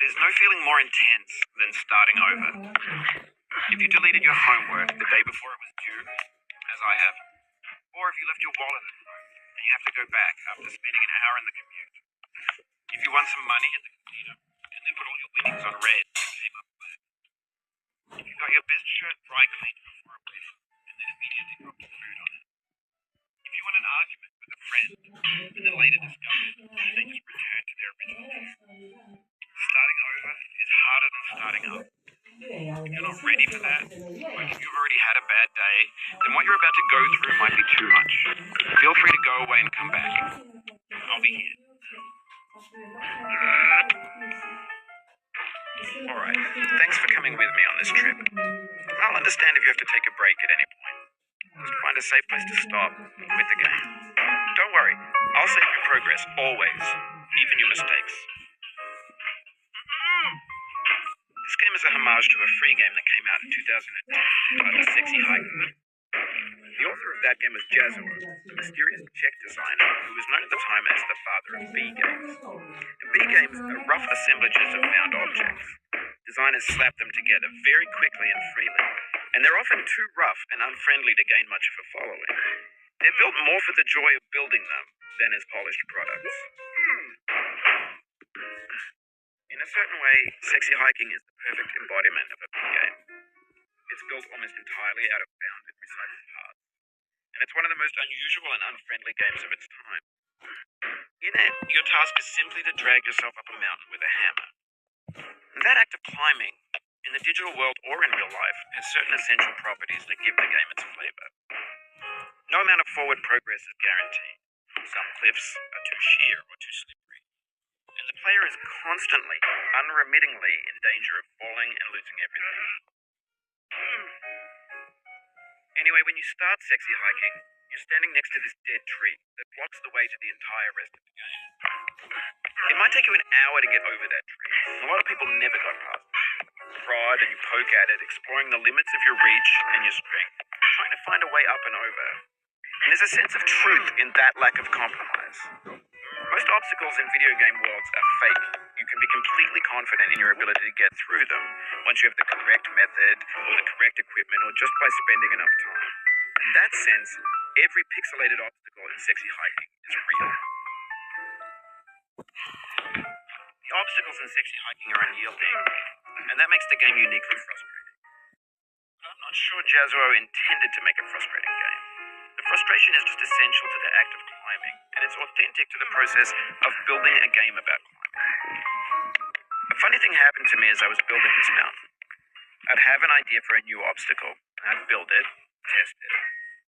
There's no feeling more intense than starting over. If you deleted your homework the day before it was due, as I have, or if you left your wallet at home and you have to go back after spending an hour in the commute. If you won some money in the casino and then put all your winnings on red and came up black. If you got your best shirt dry cleaned before a wedding and then immediately dropped your food on it. If you won an argument with a friend and then later discovered they just returned to their original name. Starting over is harder than starting up. If you're not ready for that, or if you've already had a bad day, then what you're about to go through might be too much. Feel free to go away and come back. I'll be here. Alright, thanks for coming with me on this trip. I'll understand if you have to take a break at any point. Just find a safe place to stop with the game. Don't worry, I'll save your progress, always, even your mistakes. This game is a homage to a free game that came out in 2010 titled Sexy Hiking. The author of that game was Jazuo, a mysterious Czech designer who was known at the time as the father of B games. And B games are rough assemblages of found objects. Designers slap them together very quickly and freely, and they're often too rough and unfriendly to gain much of a following. They're built more for the joy of building them than as polished products. In a certain way, Sexy Hiking is the perfect embodiment of a B game. It's built almost entirely out of bound and recycled parts, and it's one of the most unusual and unfriendly games of its time. In it, your task is simply to drag yourself up a mountain with a hammer. And that act of climbing, in the digital world or in real life, has certain essential properties that give the game its flavor. No amount of forward progress is guaranteed. Some cliffs are too sheer or too slippery, and the player is constantly, unremittingly in danger of falling and losing everything. Anyway, when you start Sexy Hiking, you're standing next to this dead tree that blocks the way to the entire rest of the game. It might take you an hour to get over that tree. A lot of people never got past it. You prod and you poke at it, exploring the limits of your reach and your strength, trying to find a way up and over. And there's a sense of truth in that lack of compromise. Most obstacles in video game worlds are fake. You can be completely confident in your ability to get through them once you have the correct method or the correct equipment or just by spending enough time. In that sense, every pixelated obstacle in Sexy Hiking is real. The obstacles in Sexy Hiking are unyielding, and that makes the game uniquely frustrating. But I'm not sure Jazuo intended to make a frustrating game. The frustration is just essential to the act of climbing, and it's authentic to the process of building a game about climbing. A funny thing happened to me as I was building this mountain. I'd have an idea for a new obstacle, and I'd build it, test it,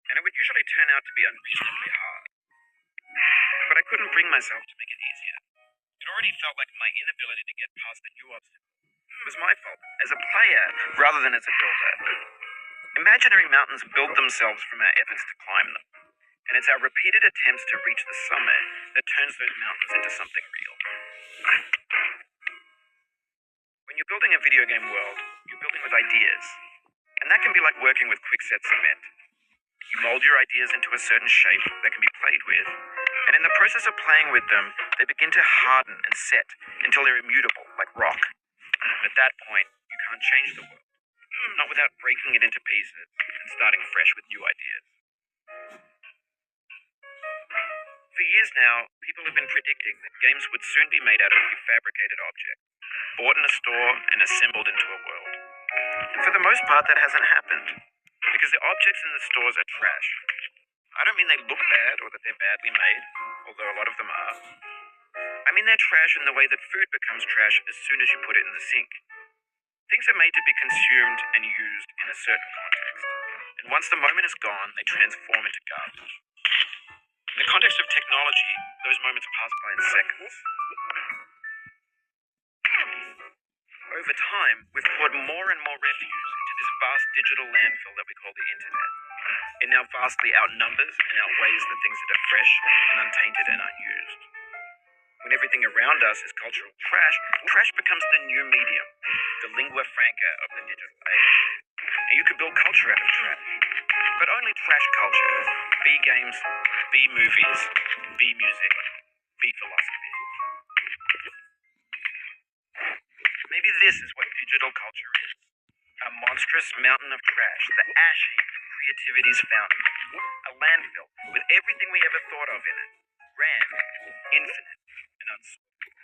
and it would usually turn out to be unreasonably hard. But I couldn't bring myself to make it easier. It already felt like my inability to get past the new obstacle was my fault, as a player rather than as a builder. Imaginary mountains build themselves from our efforts to climb them, and it's our repeated attempts to reach the summit that turns those mountains into something real. When you're building a video game world, you're building with ideas, and that can be like working with quickset cement. You mold your ideas into a certain shape that can be played with, and in the process of playing with them, they begin to harden and set until they're immutable, like rock. And at that point, you can't change the world. Not without breaking it into pieces and starting fresh with new ideas. For years now, people have been predicting that games would soon be made out of prefabricated objects, bought in a store and assembled into a world. And for the most part, that hasn't happened, because the objects in the stores are trash. I don't mean they look bad or that they're badly made, although a lot of them are. I mean they're trash in the way that food becomes trash as soon as you put it in the sink. Things are made to be consumed and used in a certain context, and once the moment is gone, they transform into garbage. In the context of technology, those moments pass by in seconds. Over Over time, we've poured more and more refuse into this vast digital landfill that we call the internet. It now vastly outnumbers and outweighs the things that are fresh and untainted and unused. When everything around us is cultural trash, trash becomes the new medium, the lingua franca of the digital age. And you could build culture out of trash, but only trash culture. Be games, be movies, be music, be philosophy. Maybe this is what digital culture is. A monstrous mountain of trash, the ash heap of creativity's fountain. A landfill with everything we ever thought of in it. Grand, infinite, and unsorted.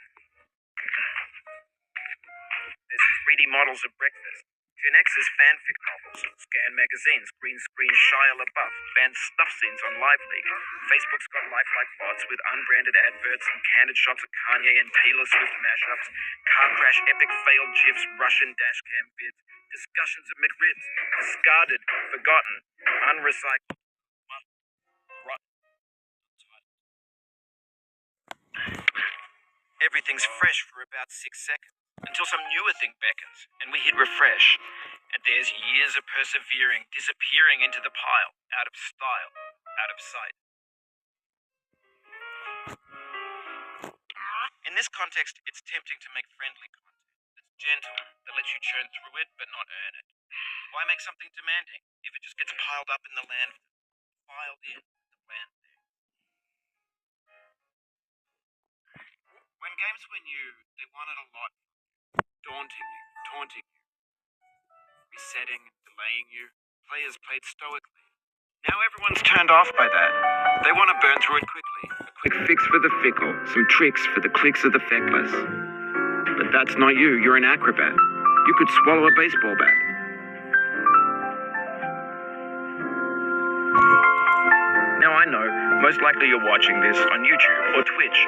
There's 3D models of breakfast. Gen X's fanfic novels, scan magazines, green screen Shia LaBeouf, banned snuff scenes on Live Leak. Facebook's got lifelike bots with unbranded adverts and candid shots of Kanye and Taylor Swift mashups, car crash epic failed GIFs, Russian dashcam vids, discussions of McRibs, discarded, forgotten, unrecycled, rotten. Everything's fresh for about 6 seconds, until some newer thing beckons, and we hit refresh. And there's years of persevering disappearing into the pile, out of style, out of sight. In this context, it's tempting to make friendly content that's gentle, that lets you churn through it but not earn it. Why make something demanding if it just gets piled up in the landfill, filed in the landfill? When games were new, they wanted a lot, daunting you, taunting you, resetting, delaying you. Players played stoically. Now everyone's turned off by that. They want to burn through it quickly. A quick fix for the fickle, some tricks for the clicks of the feckless. But that's not you. You're an acrobat. You could swallow a baseball bat. Now I know, most likely you're watching this on YouTube or Twitch.